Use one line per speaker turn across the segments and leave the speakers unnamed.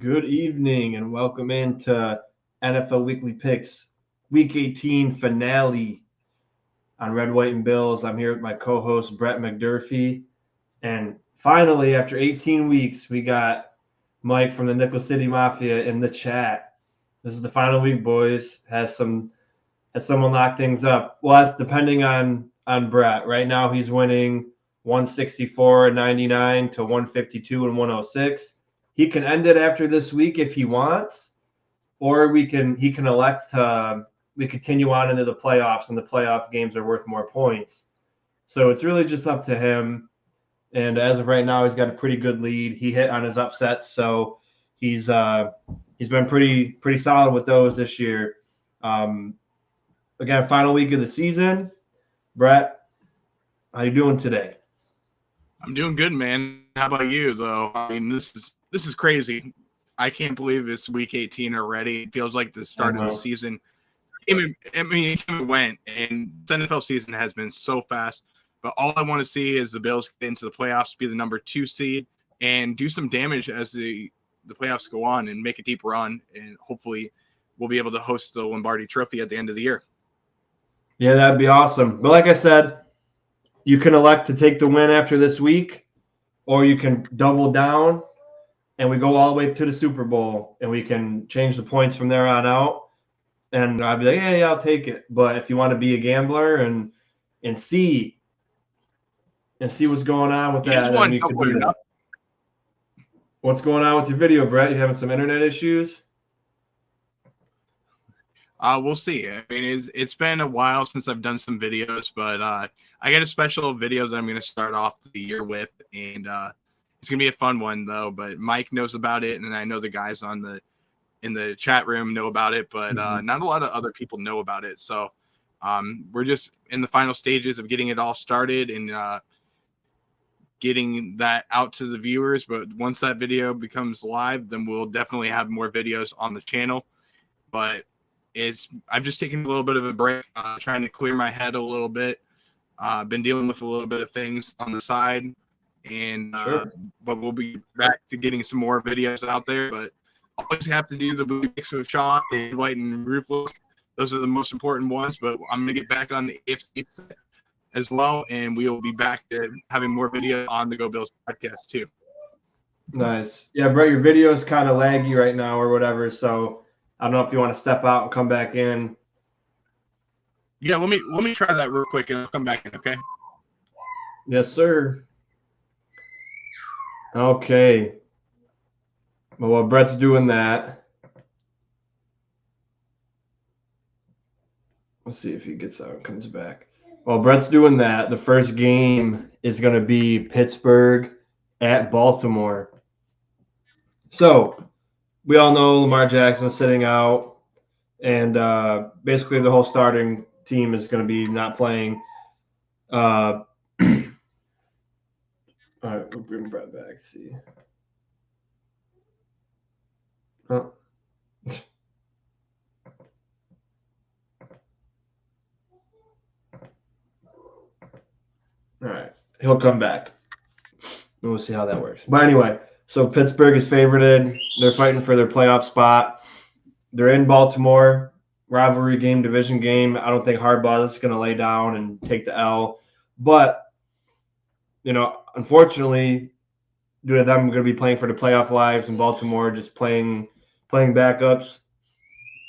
Good evening and welcome into NFL Weekly Picks Week 18 finale on Red, White, and Bills. I'm here with my co-host Brett McDurphy. And finally, after 18 weeks, we got Mike from the Nickel City Mafia in the chat. This is the final week, boys. Has someone lock things up? Well, that's depending on Brett. Right now he's winning 164.99 to 152 and 106. He can end it after this week if he wants, or he can elect to we continue on into the playoffs, and the playoff games are worth more points. So it's really just up to him. And as of right now, he's got a pretty good lead. He hit on his upsets, so he's been pretty solid with those this year. Again, final week of the season. Brett, how you doing today?
I'm doing good, man. How about you, though? I mean, this is crazy. I can't believe it's week 18 already. It feels like the start of the season. It went, and the NFL season has been so fast. But all I want to see is the Bills get into the playoffs, be the number 2 seed, and do some damage as the playoffs go on and make a deep run. And hopefully we'll be able to host the Lombardi Trophy at the end of the year.
Yeah, that'd be awesome. But like I said, you can elect to take the win after this week, or you can double down and we go all the way to the Super Bowl and we can change the points from there on out. And I'd be like, yeah, I'll take it. But if you want to be a gambler and see what's going on with that, then you could do that. What's going on with your video, Brett? You having some internet issues?
We'll see. I mean, it's been a while since I've done some videos, but I got a special videos that I'm going to start off the year with, and it's going to be a fun one, though. But Mike knows about it, and I know the guys in the chat room know about it, but not a lot of other people know about it. So we're just in the final stages of getting it all started and getting that out to the viewers. But once that video becomes live, then we'll definitely have more videos on the channel. But I've just taken a little bit of a break, trying to clear my head a little bit. Been dealing with a little bit of things on the side, and but we'll be back to getting some more videos out there. But always have to do the movie picks with Sean and White and Ruthless. Those are the most important ones. But I'm gonna get back on the AFC as well, and we will be back to having more video on the Go Bills podcast too.
Nice. Yeah, Brett, your video is kind of laggy right now or whatever, so I don't know if you want to step out and come back in.
Yeah, let me try that real quick and I'll come back in, okay?
Yes, sir. Okay. Well, while Brett's doing that, let's see if he gets out and comes back. While Brett's doing that, the first game is going to be Pittsburgh at Baltimore. So we all know Lamar Jackson is sitting out, and basically the whole starting team is going to be not playing. All right, we'll bring Brett back. See. Oh. All right, he'll come back. And we'll see how that works. But anyway, so Pittsburgh is favorited. They're fighting for their playoff spot. They're in Baltimore, rivalry game, division game. I don't think Harbaugh is going to lay down and take the L. But, unfortunately, due to them going to be playing for the playoff lives in Baltimore, just playing backups,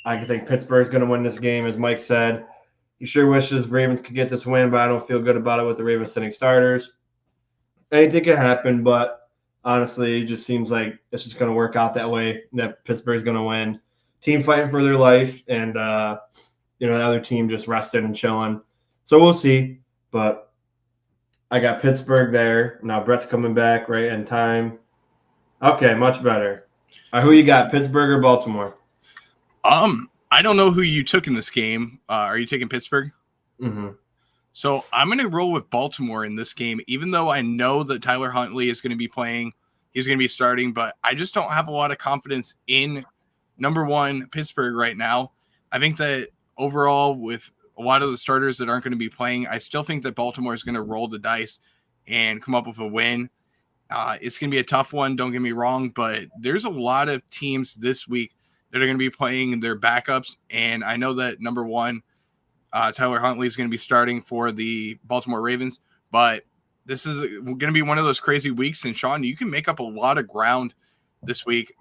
I think Pittsburgh's going to win this game, as Mike said. He sure wishes Ravens could get this win, but I don't feel good about it with the Ravens sitting starters. Anything could happen, but honestly, it just seems like it's just going to work out that way, that Pittsburgh's going to win. Team fighting for their life, and, the other team just rested and chilling. So we'll see, but I got Pittsburgh there. Now Brett's coming back right in time. Okay, much better. All right, who you got, Pittsburgh or Baltimore?
I don't know who you took in this game. Are you taking Pittsburgh?
Mm-hmm.
So I'm going to roll with Baltimore in this game, even though I know that Tyler Huntley is going to be playing. He's going to be starting, but I just don't have a lot of confidence in number one Pittsburgh right now. I think that overall, with a lot of the starters that aren't going to be playing, I still think that Baltimore is going to roll the dice and come up with a win. It's going to be a tough one, don't get me wrong, but there's a lot of teams this week that are going to be playing their backups. And I know that number one, Tyler Huntley is going to be starting for the Baltimore Ravens, but this is going to be one of those crazy weeks. And Sean, you can make up a lot of ground this week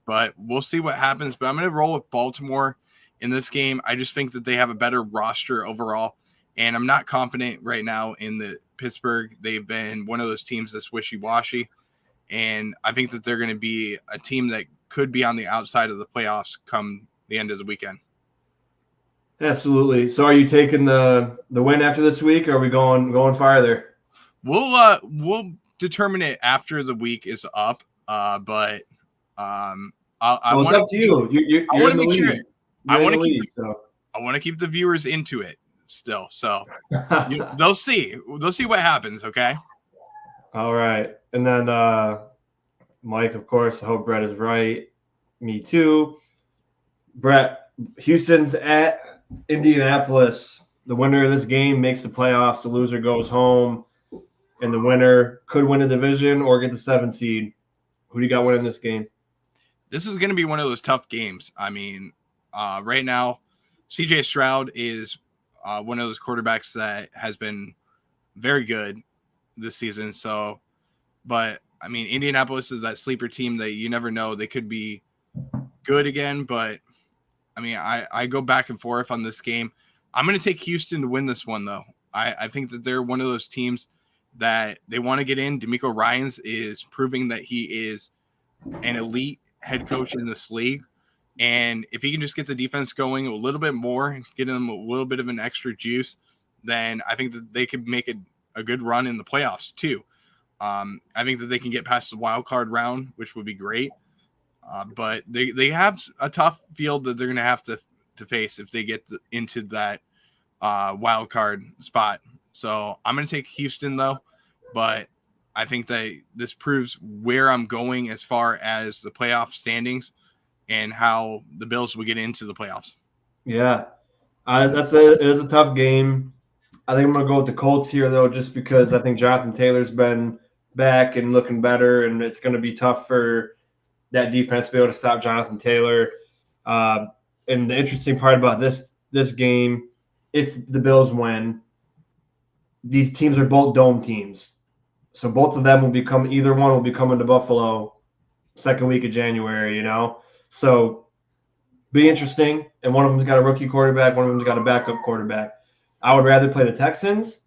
but we'll see what happens. But I'm going to roll with Baltimore in this game. I just think that they have a better roster overall, and I'm not confident right now in the Pittsburgh. They've been one of those teams that's wishy-washy, and I think that they're going to be a team that could be on the outside of the playoffs come the end of the weekend.
Absolutely. So are you taking the win after this week, or are we going farther?
We'll determine it after the week is up. But I
want
up to
you. You're in the lead.
I want to keep the viewers into it still. So they'll see. They'll see what happens. Okay.
All right. And then Mike, of course, I hope Brett is right. Me too. Brett, Houston's at Indianapolis. The winner of this game makes the playoffs. The loser goes home, and the winner could win a division or get the 7 seed. Who do you got winning this game?
This is going to be one of those tough games. I mean, right now, CJ Stroud is one of those quarterbacks that has been very good this season. So, but I mean, Indianapolis is that sleeper team that you never know. They could be good again, but I mean, I go back and forth on this game. I'm going to take Houston to win this one, though. I think that they're one of those teams that they want to get in. DeMeco Ryans is proving that he is an elite head coach in this league. And if he can just get the defense going a little bit more, get them a little bit of an extra juice, then I think that they could make a good run in the playoffs too. I think that they can get past the wild card round, which would be great. But they have a tough field that they're going to have to face if they get into that wild card spot. So I'm going to take Houston, though. But I think that this proves where I'm going as far as the playoff standings and how the Bills will get into the playoffs.
Yeah, it is a tough game. I think I'm going to go with the Colts here, though, just because I think Jonathan Taylor's been back and looking better, and it's going to be tough for that defense to be able to stop Jonathan Taylor. And the interesting part about this game, if the Bills win, these teams are both dome teams. So both of them either one will be coming to Buffalo second week of January, So be interesting. And one of them's got a rookie quarterback, one of them's got a backup quarterback. I would rather play the Texans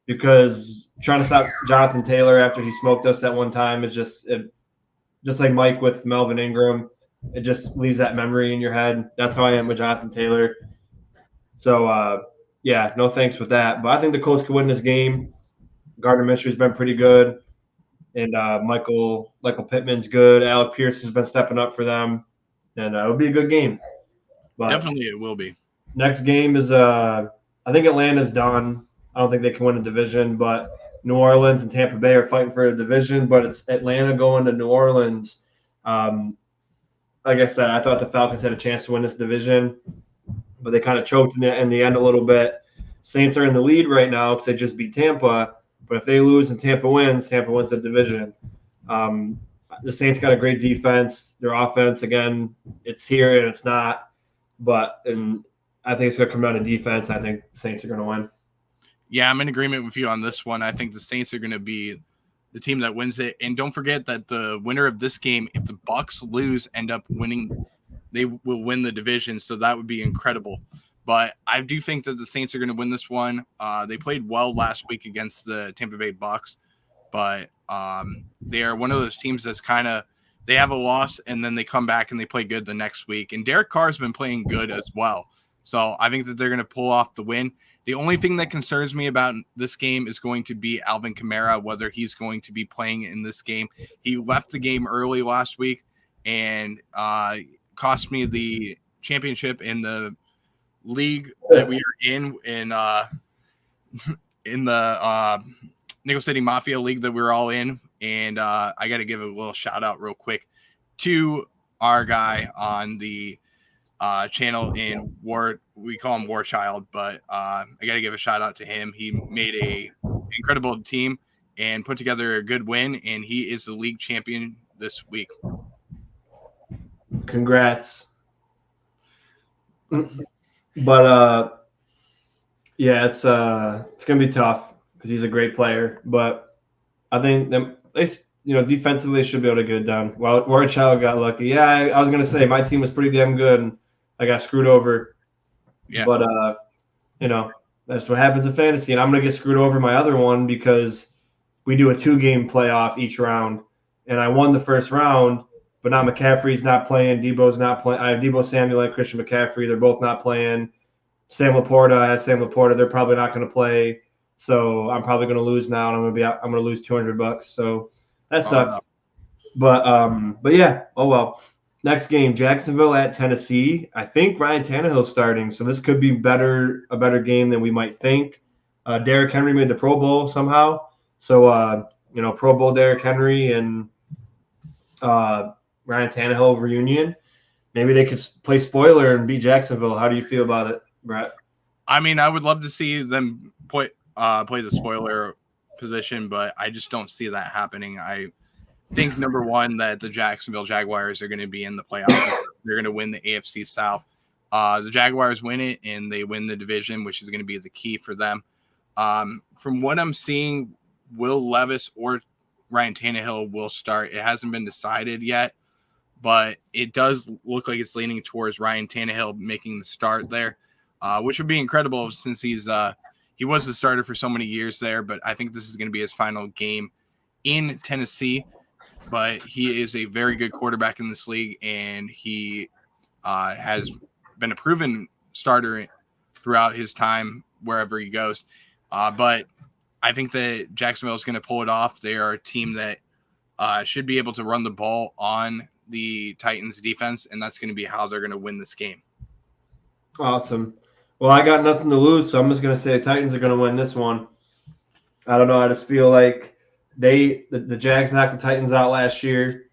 because trying to stop Jonathan Taylor after he smoked us that one time is just like Mike with Melvin Ingram. It just leaves that memory in your head. That's how I am with Jonathan Taylor. So, yeah, no thanks with that. But I think the Colts could win this game. Gardner Minshew's been pretty good. And Michael Pittman's good. Alec Pierce has been stepping up for them. And it'll be a good game. But
definitely it will be.
Next game is I think Atlanta's done. I don't think they can win a division. But New Orleans and Tampa Bay are fighting for a division. But it's Atlanta going to New Orleans. Like I said, I thought the Falcons had a chance to win this division, but they kind of choked in the end a little bit. Saints are in the lead right now because they just beat Tampa, but if they lose and Tampa wins the division. The Saints got a great defense. Their offense, again, it's here and it's not, and I think it's going to come down to defense. I think the Saints are going to win.
Yeah, I'm in agreement with you on this one. I think the Saints are going to be the team that wins it. And don't forget that the winner of this game, if the Bucs lose, end up winning, they will win the division. So that would be incredible. But I do think that the Saints are going to win this one. They played well last week against the Tampa Bay Bucs, but they are one of those teams that's they have a loss and then they come back and they play good the next week. And Derek Carr's been playing good as well. So I think that they're going to pull off the win. The only thing that concerns me about this game is going to be Alvin Kamara, whether he's going to be playing in this game. He left the game early last week and cost me the championship in the league that we are in the Nickel City Mafia League that we're all in. And I got to give a little shout out real quick to our guy on the channel in War. We call him War Child, but I got to give a shout out to him. He made a incredible team and put together a good win, and he is the league champion this week.
Congrats. But yeah, it's gonna be tough because he's a great player. But I think defensively they should be able to get it done. Well, Warchild got lucky. Yeah, I was gonna say my team was pretty damn good, and I got screwed over.
Yeah.
But that's what happens in fantasy, and I'm gonna get screwed over my other one because we do a 2-game playoff each round, and I won the first round, but now McCaffrey's not playing, Debo's not playing. I have Debo Samuel and Christian McCaffrey. They're both not playing. Sam Laporta, I have Sam Laporta. They're probably not going to play, so I'm probably going to lose now, and I'm going to lose $200. So that sucks.
No.
But yeah. Oh well. Next game, Jacksonville at Tennessee. I think Ryan Tannehill's starting, so this could be a better game than we might think. Derrick Henry made the Pro Bowl somehow, so Pro Bowl Derrick Henry and Ryan Tannehill reunion. Maybe they could play spoiler and beat Jacksonville. How do you feel about it, Brett?
I mean, I would love to see them play the spoiler position, but I just don't see that happening. I think, number one, that the Jacksonville Jaguars are going to be in the playoffs. They're going to win the AFC South. The Jaguars win it, and they win the division, which is going to be the key for them. From what I'm seeing, Will Levis or Ryan Tannehill will start. It hasn't been decided yet, but it does look like it's leaning towards Ryan Tannehill making the start there, which would be incredible since he was the starter for so many years there. But I think this is going to be his final game in Tennessee. But he is a very good quarterback in this league, and he has been a proven starter throughout his time wherever he goes. But I think that Jacksonville is going to pull it off. They are a team that should be able to run the ball on the Titans defense, and that's going to be how they're going to win this game.
Awesome. Well, I got nothing to lose, so I'm just going to say the Titans are going to win this one. I don't know. I just feel like the Jags knocked the Titans out last year.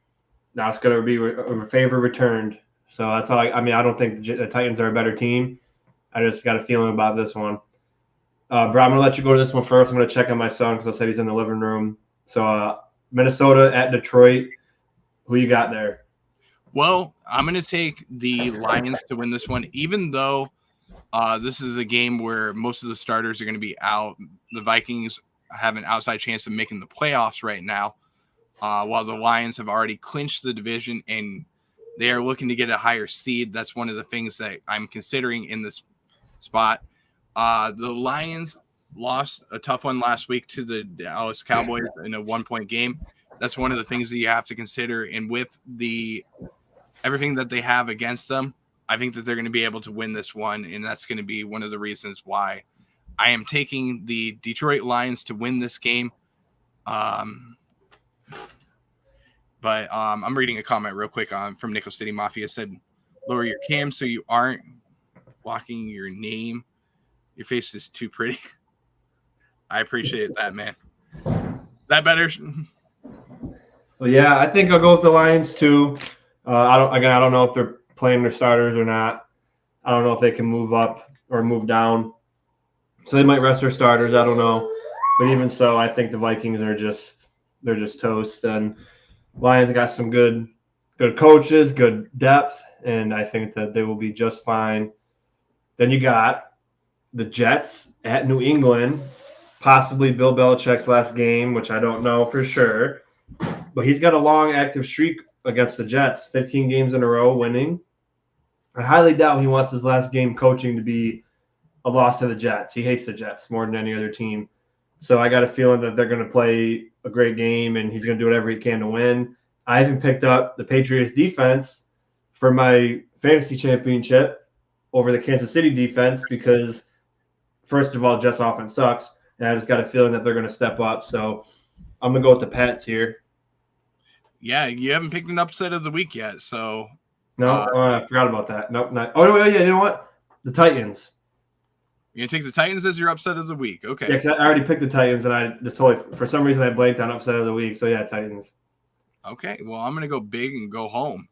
Now it's going to be a favor returned. So that's all. I don't think the Titans are a better team. I just got a feeling about this one. Bro, I'm going to let you go to this one first. I'm going to check on my son because I said he's in the living room. So Minnesota at Detroit. Who you got there?
Well, I'm going to take the Lions to win this one, even though this is a game where most of the starters are going to be out. The Vikings have an outside chance of making the playoffs right now, while the Lions have already clinched the division and they are looking to get a higher seed. That's one of the things that I'm considering in this spot. The Lions lost a tough one last week to the Dallas Cowboys in a 1-point game. That's one of the things that you have to consider. And with everything that they have against them, I think that they're going to be able to win this one. And that's going to be one of the reasons why I am taking the Detroit Lions to win this game. But I'm reading a comment real quick from Nickel City Mafia. Said, lower your cam so you aren't blocking your name. Your face is too pretty. I appreciate that, man. That better?
Well, yeah, I think I'll go with the Lions too. I don't know if they're playing their starters or not. I don't know if they can move up or move down. So they might rest their starters. I don't know. But even so, I think the Vikings are just toast. And Lions got some good coaches, good depth, and I think that they will be just fine. Then you got the Jets at New England, possibly Bill Belichick's last game, which I don't know for sure. But he's got a long active streak against the Jets, 15 games in a row winning. I highly doubt he wants his last game coaching to be a loss to the Jets. He hates the Jets more than any other team. So I got a feeling that they're going to play a great game, and he's going to do whatever he can to win. I even picked up the Patriots defense for my fantasy championship over the Kansas City defense because, first of all, Jets offense sucks, and I just got a feeling that they're going to step up. So I'm going to go with the Pats here.
Yeah, you haven't picked an upset of the week yet, so.
No, I forgot about that. Nope, not. Oh, no, yeah, you know what? The Titans.
You're going to take the Titans as your upset of the week. Okay.
Yeah, because I already picked the Titans, and I just totally, for some reason, I blanked on upset of the week. So, yeah, Titans.
Okay, well, I'm going to go big and go home.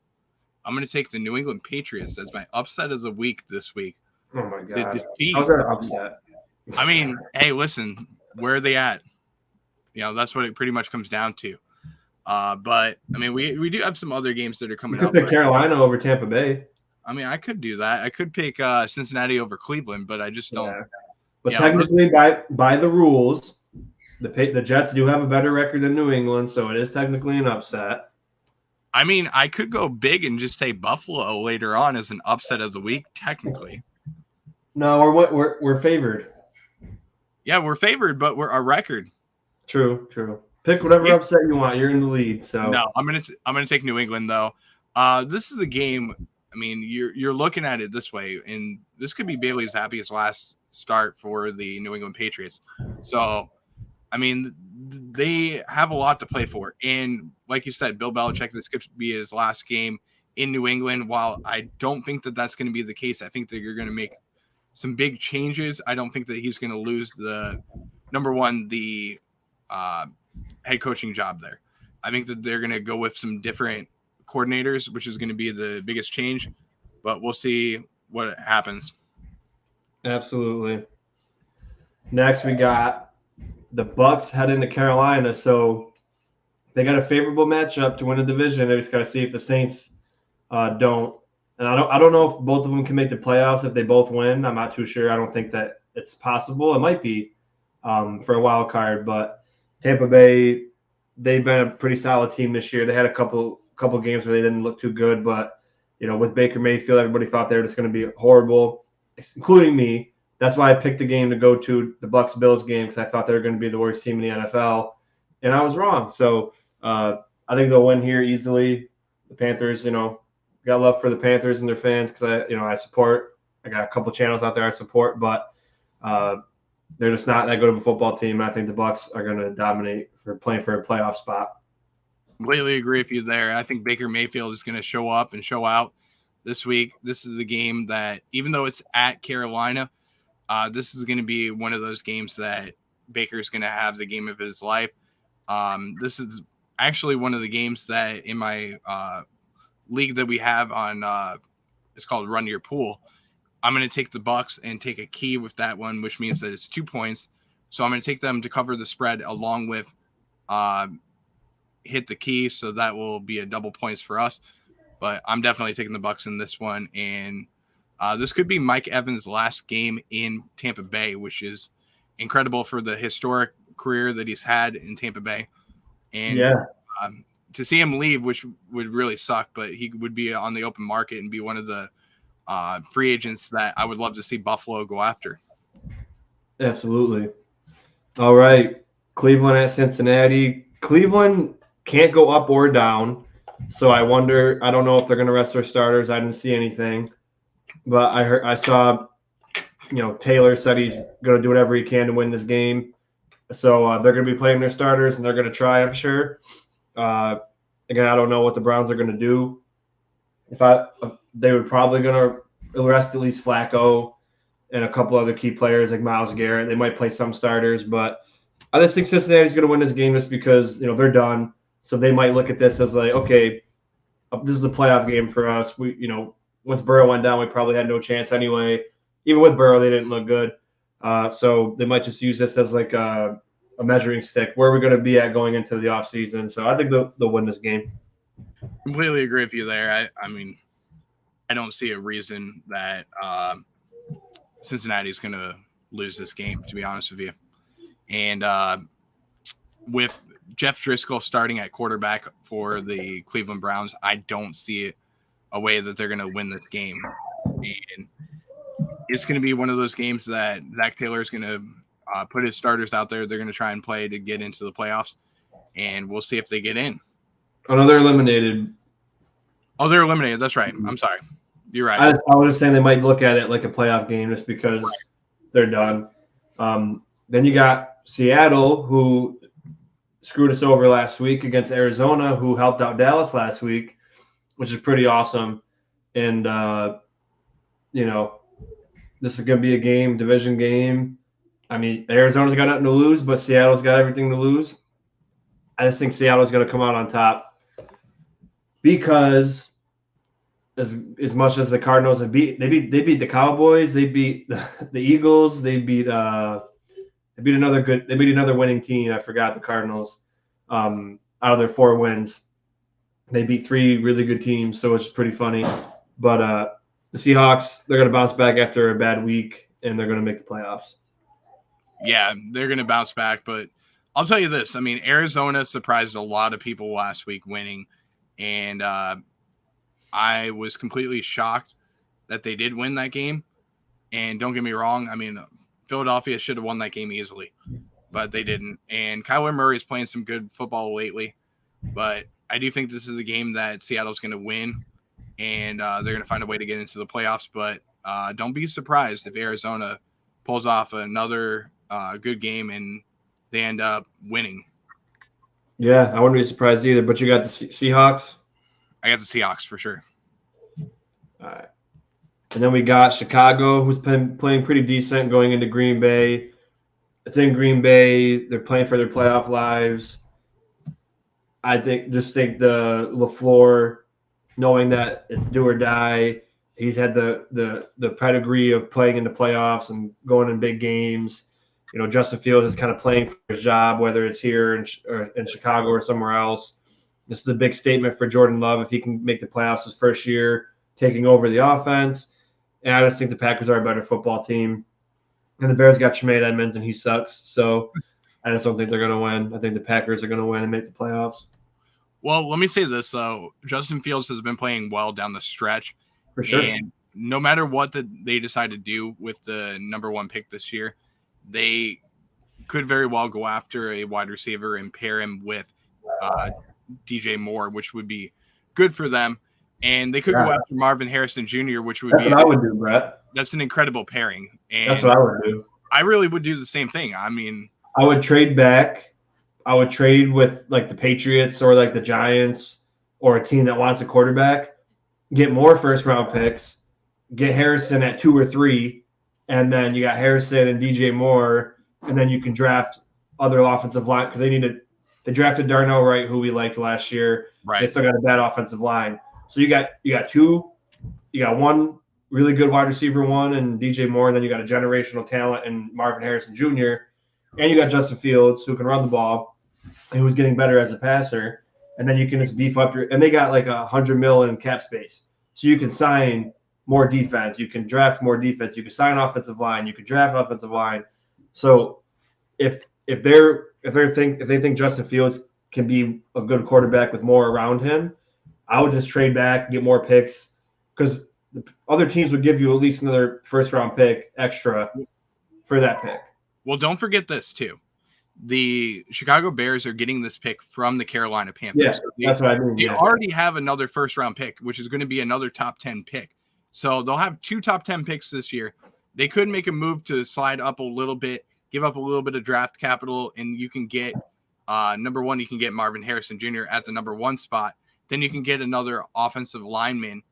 I'm going to take the New England Patriots as my upset of the week this week.
Oh, my God.
Defeat.
How's that upset?
I mean, hey, listen, where are they at? That's what it pretty much comes down to. But I mean, we do have some other games that are
You
coming
could
up.
pick Carolina over Tampa Bay.
I mean, I could do that. I could pick Cincinnati over Cleveland, but I just don't.
Yeah. But technically, by the rules, the Jets do have a better record than New England, so it is technically an upset.
I mean, I could go big and just say Buffalo later on as an upset of the week, technically.
No, we're favored.
Yeah, we're favored, but we're our record.
True. Pick whatever upset you want. You're in the lead. So
no, I'm gonna take New England though. This is a game. I mean, you're looking at it this way, and this could be Bailey Zappe's last start for the New England Patriots. So, I mean, they have a lot to play for, and like you said, Bill Belichick, this could be his last game in New England. While I don't think that that's going to be the case, I think that you're going to make some big changes. I don't think that he's going to lose the head coaching job there. I think that they're going to go with some different coordinators, which is going to be the biggest change, but we'll see what happens.
Absolutely. Next, we got the Bucs heading to Carolina, so they got a favorable matchup to win a division. They just got to see if the Saints don't. And I don't know if both of them can make the playoffs if they both win. I'm not too sure. I don't think that it's possible. It might be for a wild card, but Tampa Bay, they've been a pretty solid team this year. They had a couple games where they didn't look too good, but with Baker Mayfield, everybody thought they were just going to be horrible, including me. That's why I picked the game to go to, the Bucs-Bills game, because I thought they were going to be the worst team in the NFL, and I was wrong. So I think they'll win here easily. The Panthers, got love for the Panthers and their fans because I support. I got a couple channels out there I support, but they're just not that good of a football team. I think the Bucs are going to dominate for playing for a playoff spot.
Completely agree with you there. I think Baker Mayfield is going to show up and show out this week. This is a game that, even though it's at Carolina, this is going to be one of those games that Baker's going to have the game of his life. This is actually one of the games that in my league that we have on it's called Run Your Pool. I'm going to take the Bucs and take a key with that one, which means that it's 2 points. So I'm going to take them to cover the spread along with hit the key. So that will be a double points for us. But I'm definitely taking the Bucs in this one. And this could be Mike Evans' last game in Tampa Bay, which is incredible for the historic career that he's had in Tampa Bay. And to see him leave, which would really suck, but he would be on the open market and be one of the free agents that I would love to see Buffalo go after.
Absolutely. All right. Cleveland at Cincinnati. Cleveland can't go up or down. So I don't know if they're going to rest their starters. I didn't see anything, but I saw, Taylor said he's going to do whatever he can to win this game. So they're going to be playing their starters and they're going to try, I'm sure. Again, I don't know what the Browns are going to do. They were probably going to rest at least Flacco and a couple other key players like Myles Garrett. They might play some starters, but I just think Cincinnati's going to win this game just because they're done. So they might look at this as like, okay, this is a playoff game for us. We, once Burrow went down, we probably had no chance anyway. Even with Burrow, they didn't look good. So they might just use this as like a measuring stick. Where are we going to be at going into the offseason? So I think they'll win this game.
Completely agree with you there. I mean, I don't see a reason that Cincinnati's going to lose this game, to be honest with you. And with Jeff Driscoll starting at quarterback for the Cleveland Browns, I don't see a way that they're going to win this game. And it's going to be one of those games that Zach Taylor is going to put his starters out there. They're going to try and play to get into the playoffs, and we'll see if they get in.
Oh, no, they're eliminated.
Oh, they're eliminated. That's right. I'm sorry. You're right.
I was just saying they might look at it like a playoff game just because they're done. Then you got Seattle, who screwed us over last week against Arizona, who helped out Dallas last week, which is pretty awesome. And, this is going to be a division game. I mean, Arizona's got nothing to lose, but Seattle's got everything to lose. I just think Seattle's going to come out on top because as much as the Cardinals have they beat the Cowboys, they beat the Eagles, they beat They beat another winning team. I forgot the Cardinals. Out of their 4 wins, they beat 3 really good teams, so it's pretty funny. But the Seahawks, they're going to bounce back after a bad week, and they're going to make the playoffs.
Yeah, they're going to bounce back, but I'll tell you this. I mean, Arizona surprised a lot of people last week winning, and I was completely shocked that they did win that game. And don't get me wrong, I mean, Philadelphia should have won that game easily, but they didn't. And Kyler Murray is playing some good football lately, but I do think this is a game that Seattle's going to win, and they're going to find a way to get into the playoffs. But don't be surprised if Arizona pulls off another good game and they end up winning.
Yeah, I wouldn't be surprised either. But you got the Seahawks?
I got the Seahawks for sure.
All right. And then we got Chicago, who's been playing pretty decent going into Green Bay. It's in Green Bay. They're playing for their playoff lives. I think the LaFleur, knowing that it's do or die, he's had the pedigree of playing in the playoffs and going in big games. You know, Justin Fields is kind of playing for his job, whether it's here in Chicago or somewhere else. This is a big statement for Jordan Love if he can make the playoffs his first year, taking over the offense. And I just think the Packers are a better football team. And the Bears got Tremaine Edmonds, and he sucks. So I just don't think they're going to win. I think the Packers are going to win and make the playoffs.
Well, let me say this, though. Justin Fields has been playing well down the stretch.
For sure.
And no matter what they decide to do with the number 1 pick this year, they could very well go after a wide receiver and pair him with DJ Moore, which would be good for them. And they could go after Marvin Harrison Jr., which would
That's what I would do, Brett.
That's an incredible pairing. And
that's what I would do.
I really would do the same thing. I mean,
I would trade back. I would trade with like the Patriots or like the Giants or a team that wants a quarterback, get more first-round picks, get Harrison at 2 or 3, and then you got Harrison and DJ Moore, and then you can draft other offensive line because they drafted Darnell Wright, who we liked last year.
Right.
They still got a bad offensive line. So you got one really good wide receiver one and DJ Moore, and then you got a generational talent in Marvin Harrison Jr., and you got Justin Fields who can run the ball and who's getting better as a passer. And then you can just beef up and they got like $100 million in cap space. So you can sign more defense, you can draft more defense, you can sign offensive line, you can draft offensive line. So if they think Justin Fields can be a good quarterback with more around him, I would just trade back, get more picks, because the other teams would give you at least another first-round pick extra for that pick.
Well, don't forget this, too. The Chicago Bears are getting this pick from the Carolina Panthers.
Yeah, that's what I mean.
They already have another first-round pick, which is going to be another top 10 pick. So they'll have 2 top 10 picks this year. They could make a move to slide up a little bit, give up a little bit of draft capital, and you can get number 1, you can get Marvin Harrison Jr. at the number 1 spot. Then you can get another offensive lineman,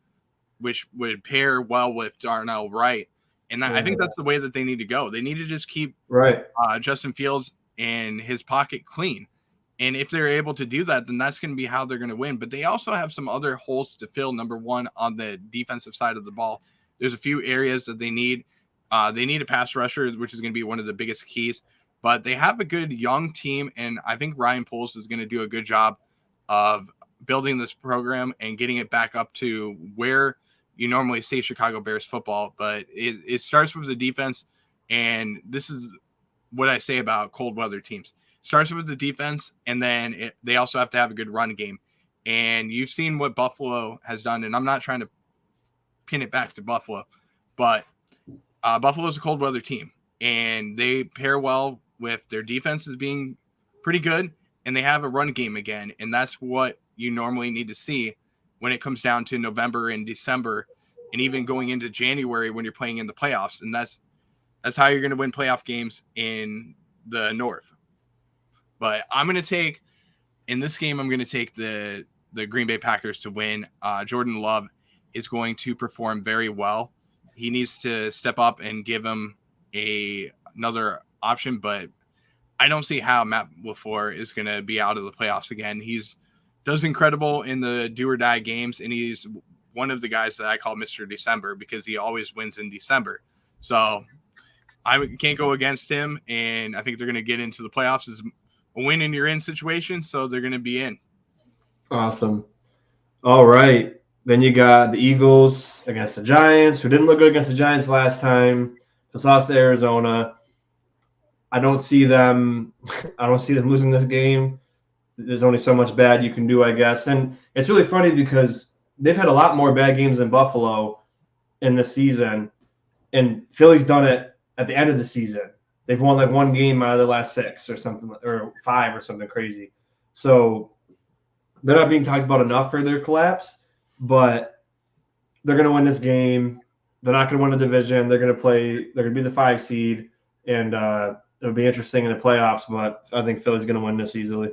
which would pair well with Darnell Wright. And I think that's the way that they need to go. They need to just keep Justin Fields and his pocket clean. And if they're able to do that, then that's going to be how they're going to win. But they also have some other holes to fill. Number 1, on the defensive side of the ball, there's a few areas that they need. They need a pass rusher, which is going to be one of the biggest keys. But they have a good young team, and I think Ryan Poles is going to do a good job of building this program and getting it back up to where you normally see Chicago Bears football. But it starts with the defense, and this is what I say about cold weather teams. Starts with the defense, and then they also have to have a good run game. And you've seen what Buffalo has done, and I'm not trying to pin it back to Buffalo, but Buffalo is a cold weather team, and they pair well with their defenses being pretty good, and they have a run game again, and that's what you normally need to see when it comes down to November and December, and even going into January when you're playing in the playoffs. And that's how you're going to win playoff games in the North. But in this game, I'm going to take the Green Bay Packers to win. Jordan Love is going to perform very well. He needs to step up and give him another option, but I don't see how Matt LaFleur is going to be out of the playoffs again. He's does incredible in the do-or-die games, and he's one of the guys that I call Mr. December because he always wins in December. So I can't go against him, and I think they're going to get into the playoffs as a win and you're in situation, so they're going to be in.
Awesome. All right. Then you got the Eagles against the Giants, who didn't look good against the Giants last time. Just lost to Arizona. I don't see them losing this game. There's only so much bad you can do, I guess. And it's really funny because they've had a lot more bad games than Buffalo in this season, and Philly's done it at the end of the season. They've won like one game out of the last 6 or something, or 5 or something crazy. So they're not being talked about enough for their collapse, but they're going to win this game. They're not going to win the division. They're going to be the 5 seed, and it'll be interesting in the playoffs, but I think Philly's going to win this easily.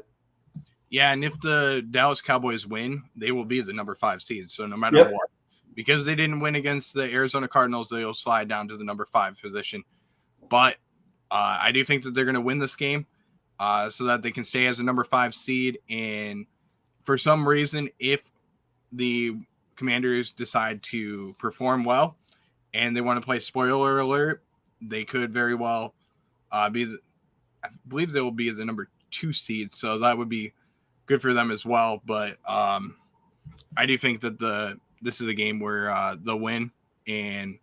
Yeah, and if the Dallas Cowboys win, they will be the number 5 seed. So no matter what, because they didn't win against the Arizona Cardinals, they'll slide down to the number 5 position. But I do think that they're going to win this game so that they can stay as a number 5 seed. And for some reason, if the Commanders decide to perform well and they want to play spoiler alert, they could very well I believe they will be the number 2 seed. So that would be good for them as well. But I do think that this is a game where they'll win. And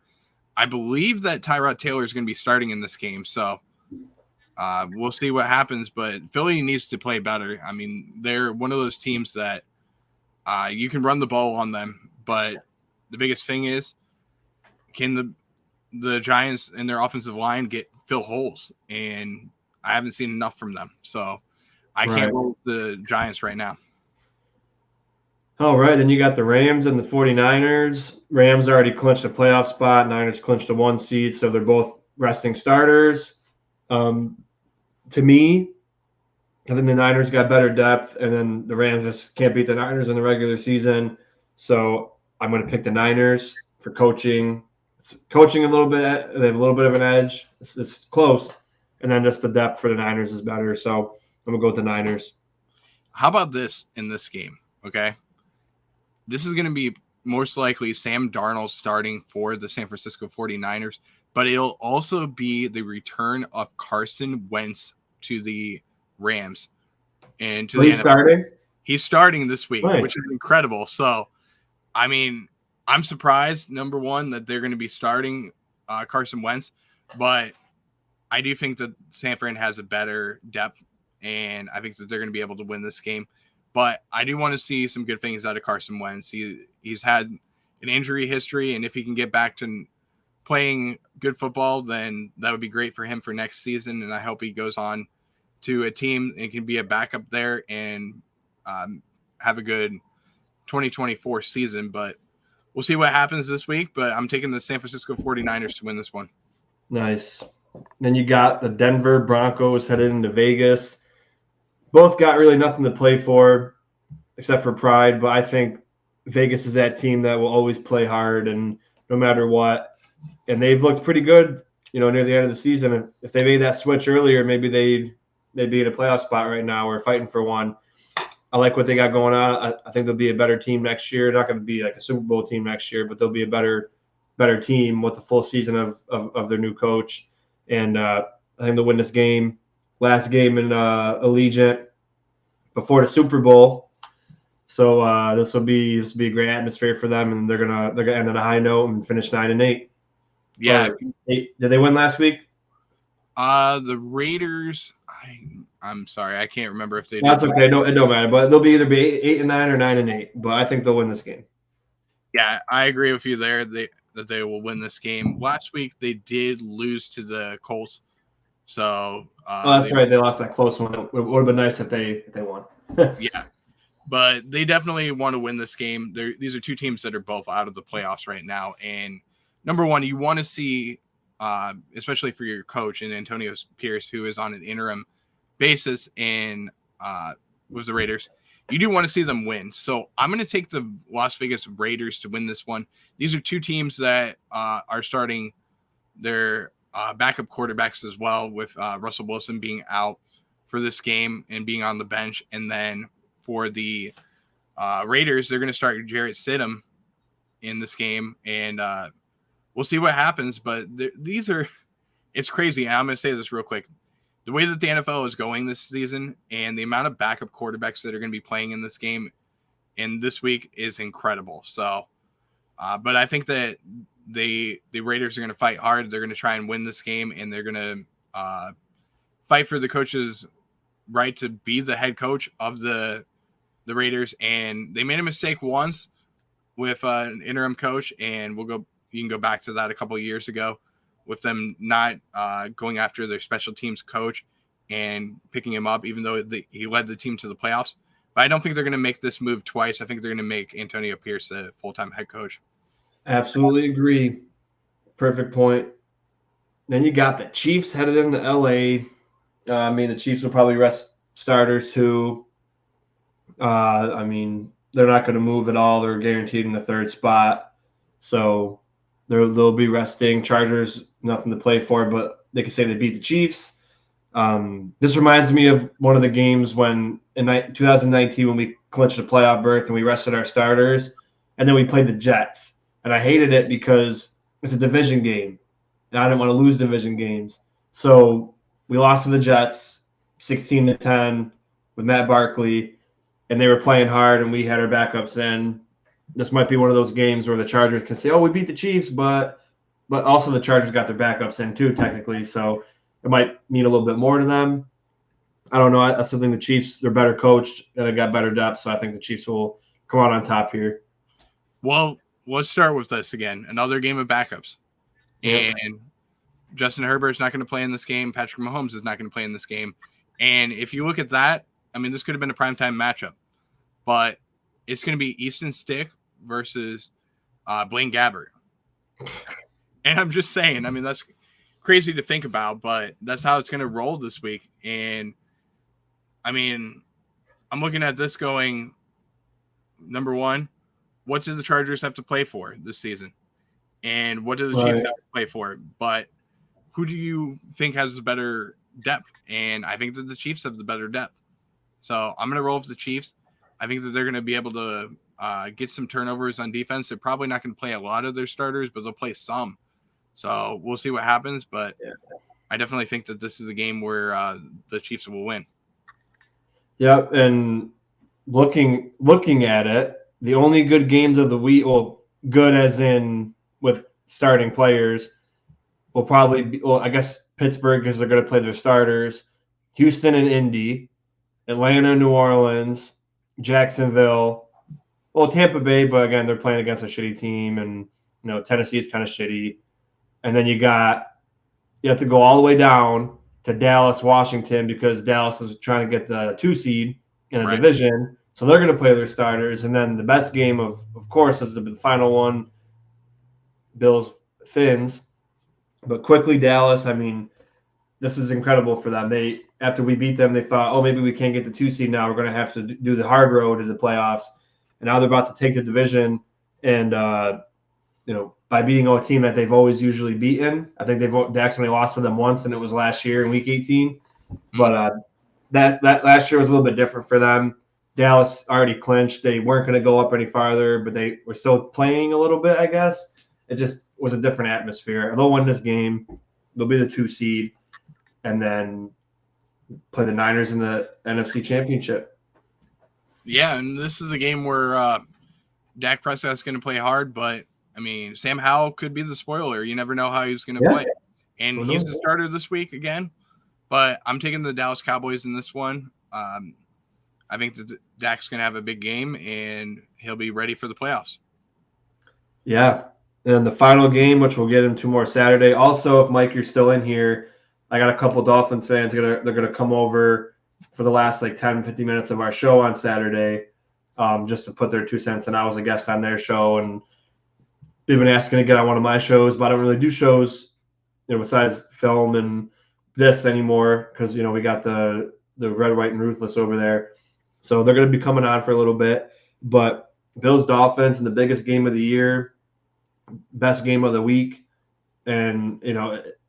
I believe that Tyrod Taylor is going to be starting in this game. So we'll see what happens. But Philly needs to play better. I mean, they're one of those teams that you can run the ball on them. But the biggest thing is, can the Giants and their offensive line fill holes? And I haven't seen enough from them. So I can't roll the Giants right now.
All right, then you got the Rams and the 49ers. Rams already clinched a playoff spot. Niners clinched a 1 seed, so they're both resting starters. To me, I think the Niners got better depth, and then the Rams just can't beat the Niners in the regular season. So I'm going to pick the Niners for coaching. It's coaching a little bit. They have a little bit of an edge. It's close, and then just the depth for the Niners is better. So I'm going to go with the Niners.
How about this in this game, okay? This is going to be most likely Sam Darnold starting for the San Francisco 49ers, but it'll also be the return of Carson Wentz to the Rams. And to
he's starting?
He's starting this week,
Right,
which is incredible. So, I mean, I'm surprised, number one, that they're going to be starting Carson Wentz, but I do think that San Fran has a better depth, and I think that they're going to be able to win this game. But I do want to see some good things out of Carson Wentz. He's had an injury history, and if he can get back to playing good football, then that would be great for him for next season. And I hope he goes on to a team and can be a backup there and have a good 2024 season. But we'll see what happens this week. But I'm taking the San Francisco 49ers to win this one.
Nice. Then you got the Denver Broncos headed into Vegas. Both got really nothing to play for except for pride, but I think Vegas is that team that will always play hard and no matter what. And they've looked pretty good, near the end of the season. If they made that switch earlier, maybe they'd be in a playoff spot right now or fighting for one. I like what they got going on. I think they'll be a better team next year. Not going to be like a Super Bowl team next year, but they'll be a better team with the full season of their new coach. And I think they'll win this game. Last game in Allegiant before the Super Bowl, so this will be a great atmosphere for them, and they're gonna end on a high note and finish 9-8.
Yeah,
did they win last week?
The Raiders. I'm sorry, I can't remember if they.
That's okay. No, it don't matter. But they'll either be 8-9 or 9-8. But I think they'll win this game.
Yeah, I agree with you there. That they will win this game. Last week they did lose to the Colts. So
that's right. They lost that close one. It would have been nice if they won.
Yeah, but they definitely want to win this game. These are two teams that are both out of the playoffs right now. And number one, you want to see, especially for your coach and Antonio Pierce, who is on an interim basis and with the Raiders, you do want to see them win. So I'm going to take the Las Vegas Raiders to win this one. These are two teams that are starting their backup quarterbacks as well, with Russell Wilson being out for this game and being on the bench. And then for the Raiders, they're going to start Jarrett Stidham in this game. And we'll see what happens. But these are it's crazy. And I'm going to say this real quick. The way that the NFL is going this season and the amount of backup quarterbacks that are going to be playing in this game in this week is incredible. So, but I think that the Raiders are going to fight hard. They're going to try and win this game, and they're going to fight for the coach's right to be the head coach of the Raiders. And they made a mistake once with an interim coach, and you can go back to that a couple of years ago with them not going after their special teams coach and picking him up, even though he led the team to the playoffs. But I don't think they're going to make this move twice. I think they're going to make Antonio Pierce the full-time head coach.
Absolutely agree. Perfect point. Then you got the Chiefs headed into LA. The Chiefs will probably rest starters too. They're not going to move at all. They're guaranteed in the third spot. So they'll be resting. Chargers, nothing to play for, but they can say they beat the Chiefs. This reminds me of one of the games when in 2019 when we clinched a playoff berth and we rested our starters, and then we played the Jets. And I hated it because it's a division game, and I didn't want to lose division games. So we lost to the Jets 16-10 with Matt Barkley, and they were playing hard, and we had our backups in. This might be one of those games where the Chargers can say, "Oh, we beat the Chiefs," but also the Chargers got their backups in too, technically. So it might mean a little bit more to them. I don't know. I still think the Chiefs, they're better coached and they got better depth, so I think the Chiefs will come out on top here.
Well, let's start with this again. Another game of backups. Yep. And Justin Herbert's not going to play in this game. Patrick Mahomes is not going to play in this game. And if you look at that, this could have been a primetime matchup. But it's going to be Easton Stick versus Blaine Gabbert. And I'm just saying, that's crazy to think about, but that's how it's going to roll this week. And, I'm looking at this going, number one, what do the Chargers have to play for this season? And what do the Chiefs have to play for? But who do you think has the better depth? And I think that the Chiefs have the better depth. So I'm going to roll with the Chiefs. I think that they're going to be able to get some turnovers on defense. They're probably not going to play a lot of their starters, but they'll play some. So we'll see what happens. But I definitely think that this is a game where the Chiefs will win.
Yep, and looking at it, the only good games of the week, well, good as in with starting players, will probably be, I guess Pittsburgh because they're going to play their starters, Houston and Indy, Atlanta, New Orleans, Jacksonville, Tampa Bay, but again, they're playing against a shitty team, and Tennessee is kind of shitty. And then you have to go all the way down to Dallas, Washington, because Dallas is trying to get the 2 seed in a division. So they're going to play their starters. And then the best game, of course, is the final one, Bills-Fins. But quickly, Dallas, this is incredible for them. After we beat them, they thought, oh, maybe we can't get the 2 seed now. We're going to have to do the hard road to the playoffs. And now they're about to take the division and, by beating a team that they've always usually beaten. I think they actually lost to them once, and it was last year in Week 18. But that last year was a little bit different for them. Dallas already clinched. They weren't going to go up any farther, but they were still playing a little bit, I guess. It just was a different atmosphere. They'll win this game. They'll be the 2 seed, and then play the Niners in the NFC Championship.
Yeah, and this is a game where Dak Prescott's going to play hard, but Sam Howell could be the spoiler. You never know how he's going to play. And he's the starter this week again. But I'm taking the Dallas Cowboys in this one. I think that Dak's going to have a big game, and he'll be ready for the playoffs. Yeah.
And the final game, which we'll get into more Saturday. Also, if Mike, you're still in here, I got a couple Dolphins fans. They're going to come over for the last 10, 15 minutes of our show on Saturday just to put their 2 cents. And I was a guest on their show, and they've been asking to get on one of my shows, but I don't really do shows, besides film and this anymore because, we got the Red, White, and Ruthless over there. So they're going to be coming on for a little bit. But Bills Dolphins in the biggest game of the year, best game of the week, and,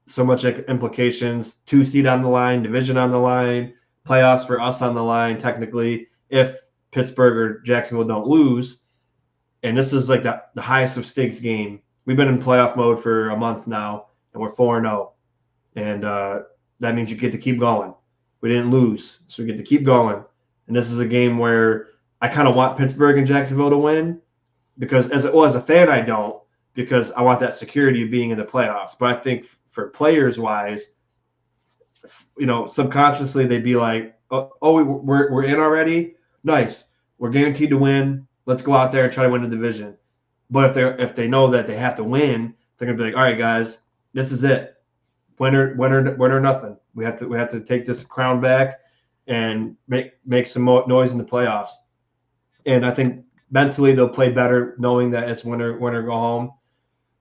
so much implications. 2 seed on the line, division on the line, playoffs for us on the line, technically, if Pittsburgh or Jacksonville don't lose. And this is the highest of stakes game. We've been in playoff mode for a month now, and we're 4-0. and that means you get to keep going. We didn't lose, so we get to keep going. And this is a game where I kind of want Pittsburgh and Jacksonville to win because as a fan, I don't, because I want that security of being in the playoffs. But I think for players wise, subconsciously they'd be like, oh, we're in already. Nice. We're guaranteed to win. Let's go out there and try to win the division. But if they know that they have to win, they're gonna be like, all right, guys, this is it. Win or nothing. We have to take this crown back and make some noise in the playoffs. And I think mentally they'll play better knowing that it's win or go home.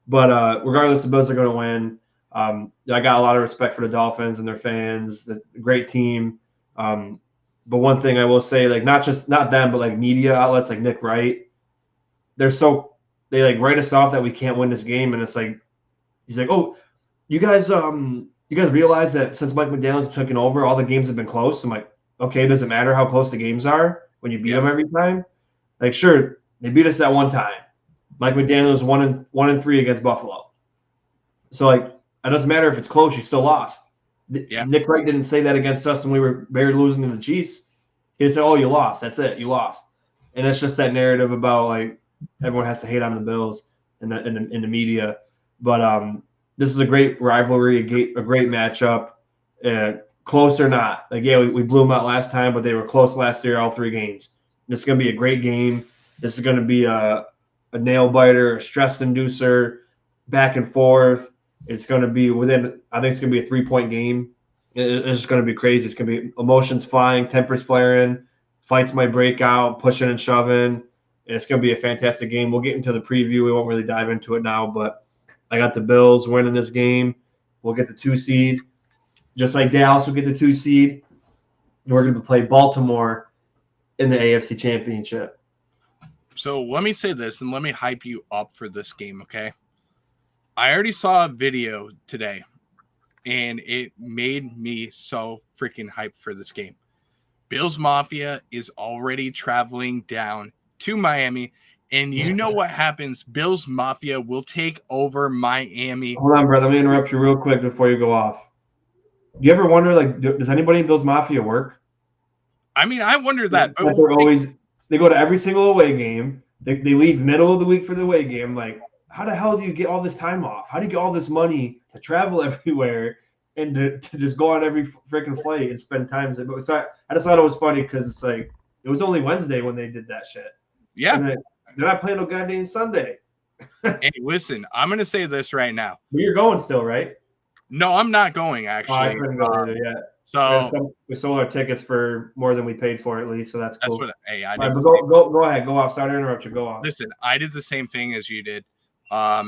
But regardless, the Bills are going to win. I got a lot of respect for the Dolphins and their fans. The great team. But one thing I will say, like not them, but like media outlets like Nick Wright, they like write us off that we can't win this game, and it's like he's like, oh, you guys realize that since Mike McDaniel's taken over, all the games have been close. I'm like, okay, does it matter how close the games are when you beat them every time? Like, sure, they beat us that one time. Mike McDaniel's 1-3 against Buffalo. So like, it doesn't matter if it's close, you still lost. Yeah. Nick Wright didn't say that against us when we were barely losing to the Chiefs. He said, oh, you lost. That's it. You lost. And it's just that narrative about like everyone has to hate on the Bills in the media. But this is a great rivalry, a great matchup. Close or not. Like, yeah, we blew them out last time, but they were close last year, all 3 games. This is going to be a great game. This is going to be a nail biter, a stress inducer, back and forth. It's going to be I think it's going to be a 3-point game. It's going to be crazy. It's going to be emotions flying, tempers flaring, fights might break out, pushing and shoving. And it's going to be a fantastic game. We'll get into the preview. We won't really dive into it now, but I got the Bills winning this game. We'll get the 2 seed. Just like Dallas will get the 2 seed. We're going to play Baltimore in the AFC Championship.
So let me say this, and let me hype you up for this game, okay? I already saw a video today, and it made me so freaking hyped for this game. Bills Mafia is already traveling down to Miami, and you know what happens. Bills Mafia will take over Miami.
Hold on, brother. Let me interrupt you real quick before you go off. You ever wonder, like, does anybody in Bills Mafia work?
I mean, I wonder that.
They go to every single away game. They leave middle of the week for the away game. Like, how the hell do you get all this time off? How do you get all this money to travel everywhere and to just go on every freaking flight and spend time? But I just thought it was funny because it's like it was only Wednesday when they did that shit.
Yeah.
And they're not playing no goddamn Sunday.
Hey, listen, I'm going to say this right now.
But you're going still, right?
No, I'm not going, actually.
I couldn't go either yet. So we sold our tickets for more than we paid for, at least. So that's cool.
I
did. Go ahead. Go off. Sorry to interrupt you. Go off.
Listen, I did the same thing as you did. I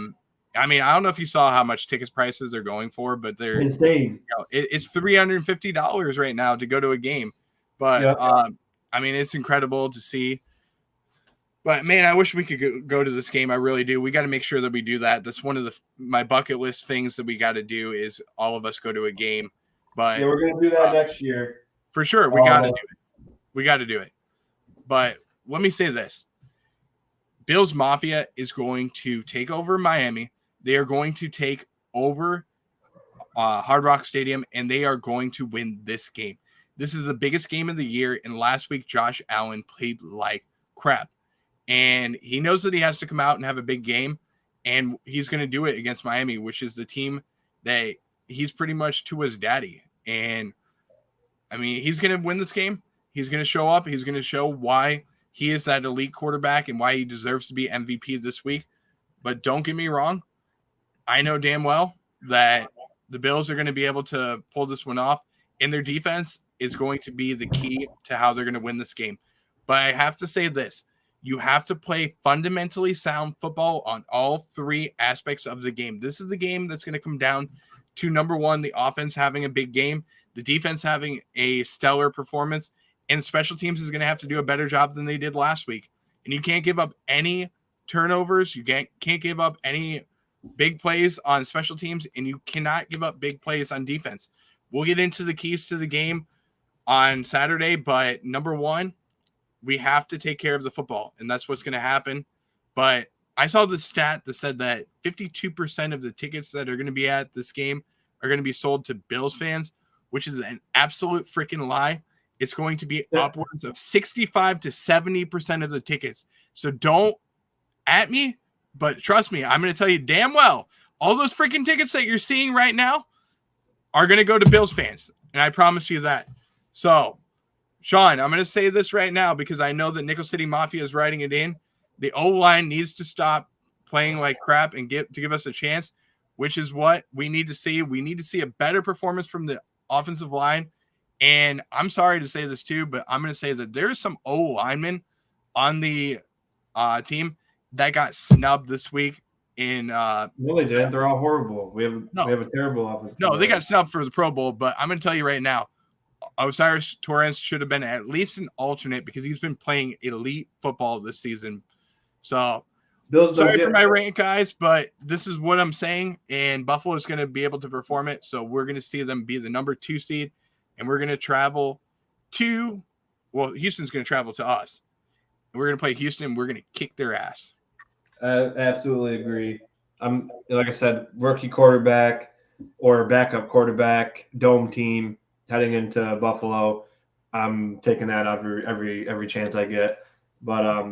mean, I don't know if you saw how much tickets prices are going for, but they're
insane.
It's $350 right now to go to a game. But yep. I mean, it's incredible to see. But man, I wish we could go to this game. I really do. We got to make sure that we do that. That's one of my bucket list things that we got to do is all of us go to a game. But
yeah, we're gonna do that next year
for sure. We got to do it. We got to do it. But let me say this: Bills Mafia is going to take over Miami. They are going to take over Hard Rock Stadium, and they are going to win this game. This is the biggest game of the year. And last week, Josh Allen played like crap. And he knows that he has to come out and have a big game, and he's going to do it against Miami, which is the team that he's pretty much Tua's daddy. And, I mean, he's going to win this game. He's going to show up. He's going to show why he is that elite quarterback and why he deserves to be MVP this week. But don't get me wrong. I know damn well that the Bills are going to be able to pull this one off, and their defense is going to be the key to how they're going to win this game. But I have to say this. You have to play fundamentally sound football on all 3 aspects of the game. This is the game that's going to come down to, number 1, the offense having a big game, the defense having a stellar performance, and special teams is going to have to do a better job than they did last week. And you can't give up any turnovers. You can't give up any big plays on special teams, and you cannot give up big plays on defense. We'll get into the keys to the game on Saturday, but number 1, we have to take care of the football, and that's what's going to happen. But I saw the stat that said that 52% of the tickets that are going to be at this game are going to be sold to Bills fans, which is an absolute freaking lie. It's going to be upwards of 65 to 70% of the tickets. So don't at me, but trust me, I'm going to tell you damn well, all those freaking tickets that you're seeing right now are going to go to Bills fans. And I promise you that. So, Sean, I'm going to say this right now because I know that Nickel City Mafia is writing it in. The O-line needs to stop playing like crap and give us a chance, which is what we need to see. We need to see a better performance from the offensive line. And I'm sorry to say this too, but I'm going to say that there's some O-linemen on the team that got snubbed this week. No,
they didn't. They're all horrible. We have a terrible offense.
No, they got snubbed for the Pro Bowl, but I'm going to tell you right now, Osiris Torrance should have been at least an alternate because he's been playing elite football this season. So, sorry for my rant, guys, but this is what I'm saying, and Buffalo is going to be able to perform it. So we're going to see them be the number 2 seed, and we're going to travel to – well, Houston's going to travel to us. And we're going to play Houston, and we're going to kick their ass.
I absolutely agree. I'm like I said, rookie quarterback or backup quarterback, dome team heading into Buffalo. I'm taking that every chance I get. But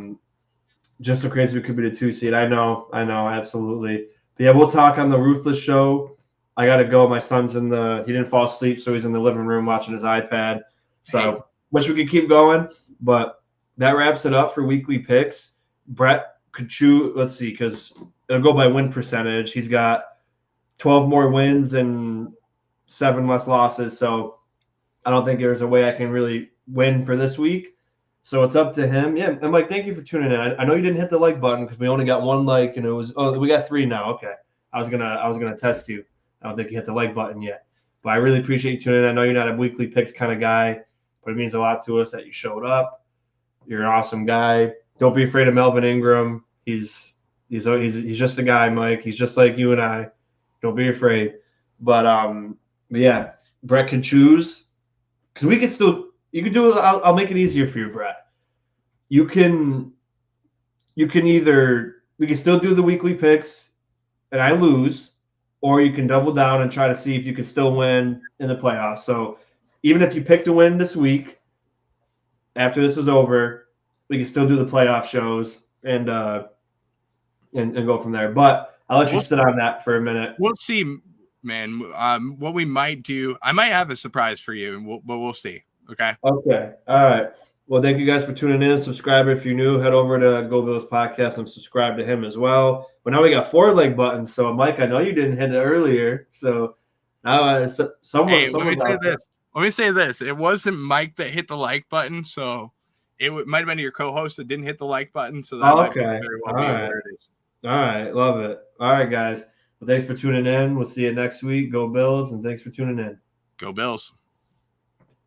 just so crazy we could be the 2 seed. I know, absolutely. But yeah, we'll talk on the Ruthless show. I gotta go. My son's he didn't fall asleep, so he's in the living room watching his iPad. So wish we could keep going, but that wraps it up for weekly picks. Brett could choose, let's see, because it'll go by win percentage. He's got 12 more wins and 7 less losses. So I don't think there's a way I can really win for this week. So it's up to him. Yeah, and Mike, thank you for tuning in. I know you didn't hit the like button because we only got 1 like, and it was we got 3 now. Okay, I was gonna test you. I don't think you hit the like button yet, but I really appreciate you tuning in. I know you're not a weekly picks kind of guy, but it means a lot to us that you showed up. You're an awesome guy. Don't be afraid of Melvin Ingram. He's just a guy, Mike. He's just like you and I. Don't be afraid. But yeah, Brett can choose because we can still. You can do it. I'll make it easier for you, Brett. You can either we can still do the weekly picks, and I lose, or you can double down and try to see if you can still win in the playoffs. So even if you pick to win this week, after this is over, we can still do the playoff shows and go from there. But I'll let you sit on that for a minute.
We'll see, man. What we might do, I might have a surprise for you, but we'll see. Okay.
Okay. All right. Well, thank you guys for tuning in. Subscribe if you're new. Head over to Go Bills Podcast and subscribe to him as well. But now we got 4 like buttons. So, Mike, I know you didn't hit it earlier. So now someone.
Let me say this. It wasn't Mike that hit the like button. So it might have been your co-host that didn't hit the like button. So that might very well be where it is.
All right. Love it. All right, guys. Well, thanks for tuning in. We'll see you next week. Go Bills. And thanks for tuning in.
Go Bills.